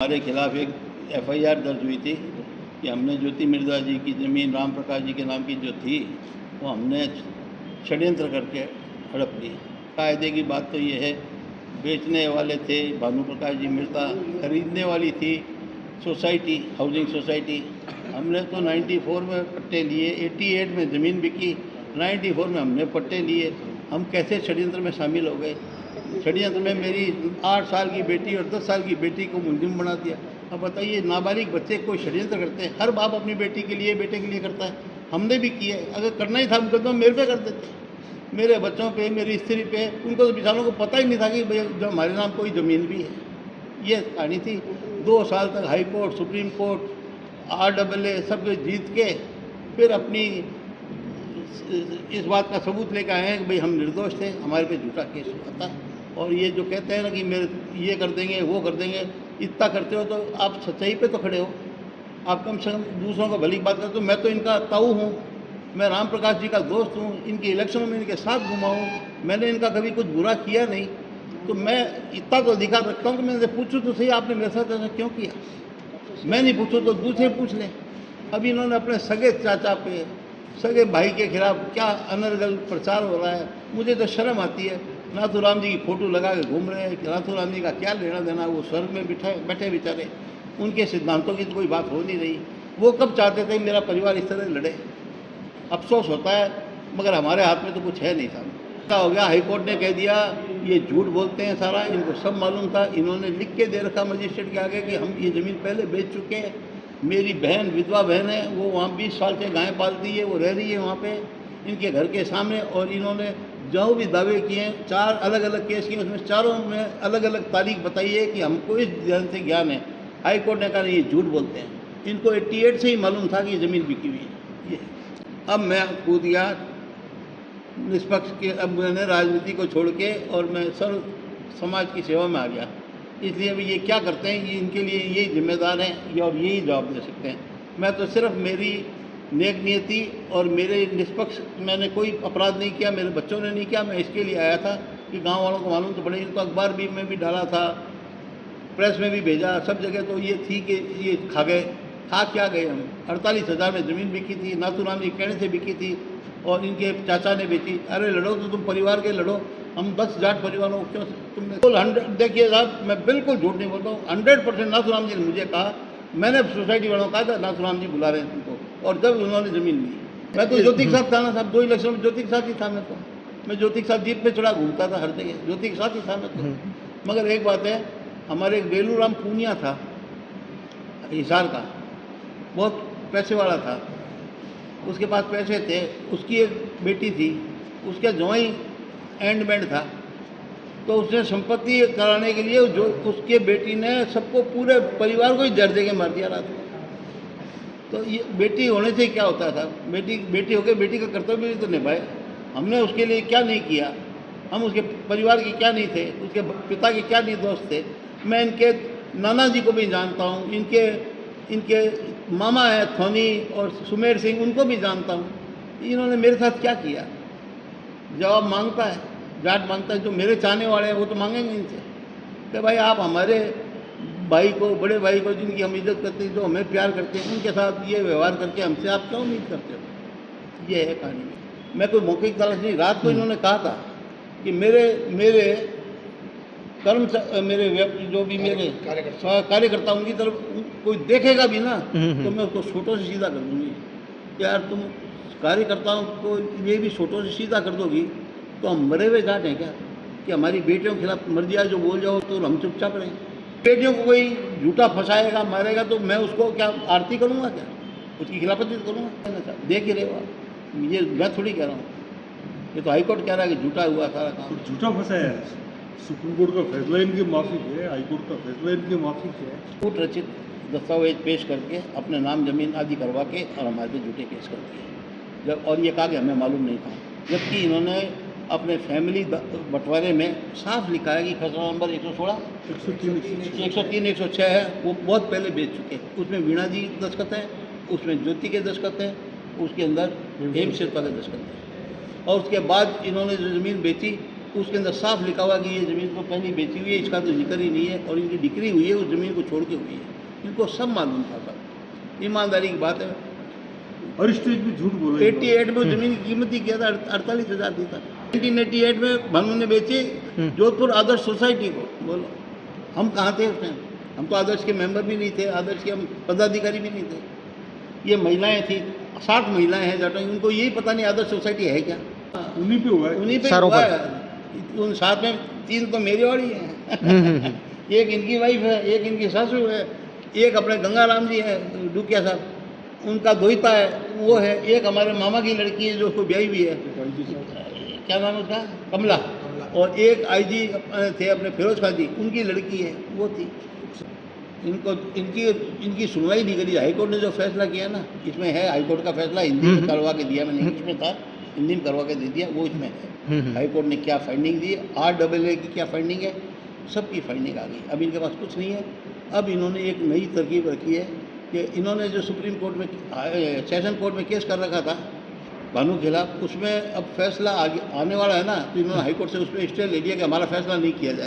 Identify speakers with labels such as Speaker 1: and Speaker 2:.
Speaker 1: हमारे खिलाफ एक एफआईआर दर्ज हुई थी कि हमने ज्योति मिर्जा जी की ज़मीन राम प्रकाश जी के नाम की जो थी वो हमने षड्यंत्र करके हड़प ली। कायदे की बात तो ये है, बेचने वाले थे भानु प्रकाश जी मिर्जा, खरीदने वाली थी सोसाइटी, हाउसिंग सोसाइटी। हमने तो 94 में पट्टे लिए, 88 में ज़मीन बिकी, 94 में हमने पट्टे लिए। हम कैसे षड्यंत्र में शामिल हो गए? षड्यंत्र में मेरी 8 साल की बेटी और 10 साल की बेटी को मुलजिम बना दिया। अब बताइए, नाबालिग बच्चे कोई षड्यंत्र करते हैं? हर बाप अपनी बेटी के लिए, बेटे के लिए करता है। हमने भी किया है। अगर करना ही था मुकदमा मेरे पे कर देते, मेरे बच्चों पे, मेरी स्त्री पे। उनको तो बेचारों को पता ही नहीं था कि भाई जो हमारे नाम कोई ज़मीन भी है। ये कहानी थी। 2 साल तक high court, supreme court, RAA सब कुछ जीत के फिर अपनी इस बात का सबूत लेकर आए हैं कि भाई हम निर्दोष थे, हमारे पे झूठा केस हुआ था। और ये जो कहते हैं ना कि मेरे ये कर देंगे, वो कर देंगे, इतना करते हो तो आप सच्चाई पे तो खड़े हो। आप कम से कम दूसरों को भली बात करते हो। मैं तो इनका ताऊ हूँ, मैं राम प्रकाश जी का दोस्त हूँ, इनके इलेक्शनों में इनके साथ घुमा हूँ, मैंने इनका कभी कुछ बुरा किया नहीं। तो मैं इतना तो अधिकार रखता हूँ कि मैं इनसे पूछूँ तो सही, आपने मेरे साथ ऐसा क्यों किया? मैं नहीं पूछूँ तो दूसरे पूछ लें। अभी इन्होंने अपने सगे चाचा पे, सगे भाई के खिलाफ क्या अनर्गल प्रचार हो रहा है। मुझे तो शर्म आती है। नाथूराम जी की फ़ोटो लगा के घूम रहे हैं। नाथूराम जी का क्या लेना देना? वो स्वर्ग में बैठे बेचारे, उनके सिद्धांतों की तो कोई बात हो नहीं रही। वो कब चाहते थे मेरा परिवार इस तरह लड़े? अफसोस होता है, मगर हमारे हाथ में तो कुछ है नहीं साहब। क्या हो गया? हाईकोर्ट ने कह दिया ये झूठ बोलते हैं सारा, इनको सब मालूम था। इन्होंने लिख के दे रखा मजिस्ट्रेट के आगे कि हम ये ज़मीन पहले बेच चुके हैं। मेरी बहन विधवा बहन है, वो वहाँ 20 साल से गाय पालती है, वो रह रही है वहाँ पे इनके घर के सामने। और इन्होंने जो भी दावे किए हैं, 4 अलग अलग केस किए, उसमें चारों में अलग अलग तारीख बताई है कि हमको इस ध्यान से ज्ञान है। हाई कोर्ट ने कहा ये झूठ बोलते हैं। इनको 88 से ही मालूम था कि ये ज़मीन बिकी हुई है। ये अब मैं कूद गया निष्पक्ष के, अब मैंने राजनीति को छोड़ के और मैं सर्व समाज की सेवा में आ गया। इसलिए अभी ये क्या करते हैं, ये इनके लिए यही जिम्मेदार हैं और यही जवाब दे सकते हैं। मैं तो सिर्फ मेरी नेक नियति और मेरे निष्पक्ष, मैंने कोई अपराध नहीं किया, मेरे बच्चों ने नहीं किया। मैं इसके लिए आया था कि गांव वालों को मालूम तो पड़े। इनको अखबार भी में भी डाला था, प्रेस में भी भेजा, सब जगह तो ये थी कि ये खा गए। खा क्या गए हम? 48,000 में ज़मीन बिकी थी, नाथूराम जी कहने से बिकी थी और इनके चाचा ने बेची। अरे लड़ो तो तुम परिवार के लड़ो, हम 10 जाट परिवारों को क्यों तुमने? 100 देखिए साहब, मैं बिल्कुल झूठ नहीं बोलता हूँ। 100% नाथूराम जी ने मुझे कहा, मैंने सोसाइटी वालों को कहा था नाथूराम जी बुला रहे हैं तुमको, और जब उन्होंने ज़मीन ली। मैं तो ज्योति के साथ था ना साहब, 2 इलेक्शन में ज्योति के साथ ही था। मैं ज्योति के साथ जीप पे चढ़ा घूमता था हर जगह, ज्योति के साथ ही था मैं तो। मगर एक बात है, हमारे एक बेलूराम पूनिया था हिसार का, बहुत पैसे वाला था, उसके पास पैसे थे, उसकी एक बेटी थी, उसका ज्वाइं एंडमैन था। तो उसने संपत्ति कराने के लिए जो उसके बेटी ने सबको, पूरे परिवार को ही जर दे के मार दिया रात को। तो ये बेटी होने से क्या होता था? बेटी होकर बेटी का कर्तव्य भी तो निभाए। हमने उसके लिए क्या नहीं किया? हम उसके परिवार के क्या नहीं थे? उसके पिता के क्या नहीं दोस्त थे? मैं इनके नाना जी को भी जानता हूँ, इनके मामा है थोनी और सुमेर सिंह, उनको भी जानता हूँ। इन्होंने मेरे साथ क्या किया? जवाब मांगता है, जाट मांगता है। जो मेरे चाहने वाले हैं वो तो मांगेंगे इनसे कि भाई आप हमारे भाई को, बड़े भाई को, जिनकी हम इज्जत करते हैं, जो हमें प्यार करते हैं, उनके साथ ये व्यवहार करके हमसे आप क्यों उम्मीद करते हो? ये है कहानी। मैं कोई मौखिक तलाश नहीं। रात को इन्होंने कहा था कि मेरे कर्म, मेरे जो भी मेरे कार्यकर्ता उनकी तरफ कोई देखेगा भी ना तो मैं उसको छोटों से सीधा कर दूँगी। यार तुम कार्यकर्ताओं को ये भी छोटों से सीधा कर दोगी तो हम मरे हुए जाट हैं क्या? कि हमारी बेटियों के खिलाफ मर्जी जो बोल जाओ तो हम चुपचाप रहें? बेटियों को कोई झूठा फंसाएगा, मारेगा तो मैं उसको क्या आरती करूँगा? क्या उसकी खिलाफत करूँगा? देख ही रहे हो आप, ये मैं थोड़ी कह रहा हूँ, ये तो हाईकोर्ट कह रहा है कि झूठा हुआ सारा काम।
Speaker 2: झूठा फंसाया है। सुप्रीम कोर्ट का फैसला इनकी माफी है, हाईकोर्ट का फैसला इनकी माफी है।
Speaker 1: कूट रचित दस्तावेज पेश करके अपने नाम जमीन आदि करवा के और हमारे पे झूठे केस कर दिए। जब और ये कहा कि हमें मालूम नहीं था, जबकि इन्होंने अपने फैमिली बंटवारे में साफ लिखा है कि खसरा नंबर 116, 103, 106 है, वो बहुत पहले बेच चुके हैं। उसमें वीणा जी दस्खत हैं, उसमें ज्योति के दस्खत हैं, उसके अंदर हेम शेरपा के दस्खत हैं। और उसके बाद इन्होंने जो ज़मीन बेची उसके अंदर साफ लिखा हुआ कि ये ज़मीन को पहले बेची हुई है, इसका तो जिक्र ही नहीं है, और इनकी डिक्री हुई है उस ज़मीन को छोड़ के हुई है। इनको सब मालूम था सब, ईमानदारी की बात है।
Speaker 2: हर स्टेज पे झूठ बोला इन लोगों
Speaker 1: 88 में ज़मीन की कीमत ही क्या था, 48,000 दी था। 1988 में भानु ने बेची जोधपुर आदर्श सोसाइटी को। बोलो हम कहाँ थे उस टाइम? हम तो आदर्श के मेंबर भी नहीं थे, आदर्श के हम पदाधिकारी भी नहीं थे। ये महिलाएं थी, 60 महिलाएं हैं जाटो, उनको यही पता नहीं आदर्श सोसाइटी है क्या।
Speaker 2: का। उन्हीं पे हुआ है।
Speaker 1: उन्हीं पे
Speaker 3: सारों
Speaker 1: हुआ
Speaker 3: पर।
Speaker 1: है। उन 7 में 3 तो मेरी वाली हैं। एक इनकी वाइफ है, एक इनकी सासू है, एक अपने गंगाराम जी है डुकिया साहब, उनका दोहिता है वो है, एक हमारे मामा की लड़की है जो उसको ब्याही भी है,
Speaker 2: भाई जी साहब।
Speaker 1: क्या नाम है उसका, कमला, और एक आईजी थे अपने फिरोज खान जी, उनकी लड़की है वो थी। इनको इनकी सुनवाई नहीं करी। हाईकोर्ट ने जो फैसला किया ना, इसमें है हाईकोर्ट का फैसला, हिंदी में करवा के दिया, मैंने इंग्लिश में था, हिंदी में करवा के दे दिया, वो इसमें है। हाईकोर्ट ने क्या फाइंडिंग दी, RAA की क्या फाइंडिंग है, सबकी फाइंडिंग आ गई। अब इनके पास कुछ नहीं है। अब इन्होंने एक नई तरकीब रखी है कि इन्होंने जो सुप्रीम कोर्ट में सेशन कोर्ट में केस कर रखा था भानु के खिलाफ, उसमें अब फैसला आगे आने वाला है ना, तो इन्होंने हाईकोर्ट से उस पर स्टे ले लिया कि हमारा फैसला नहीं किया जाए।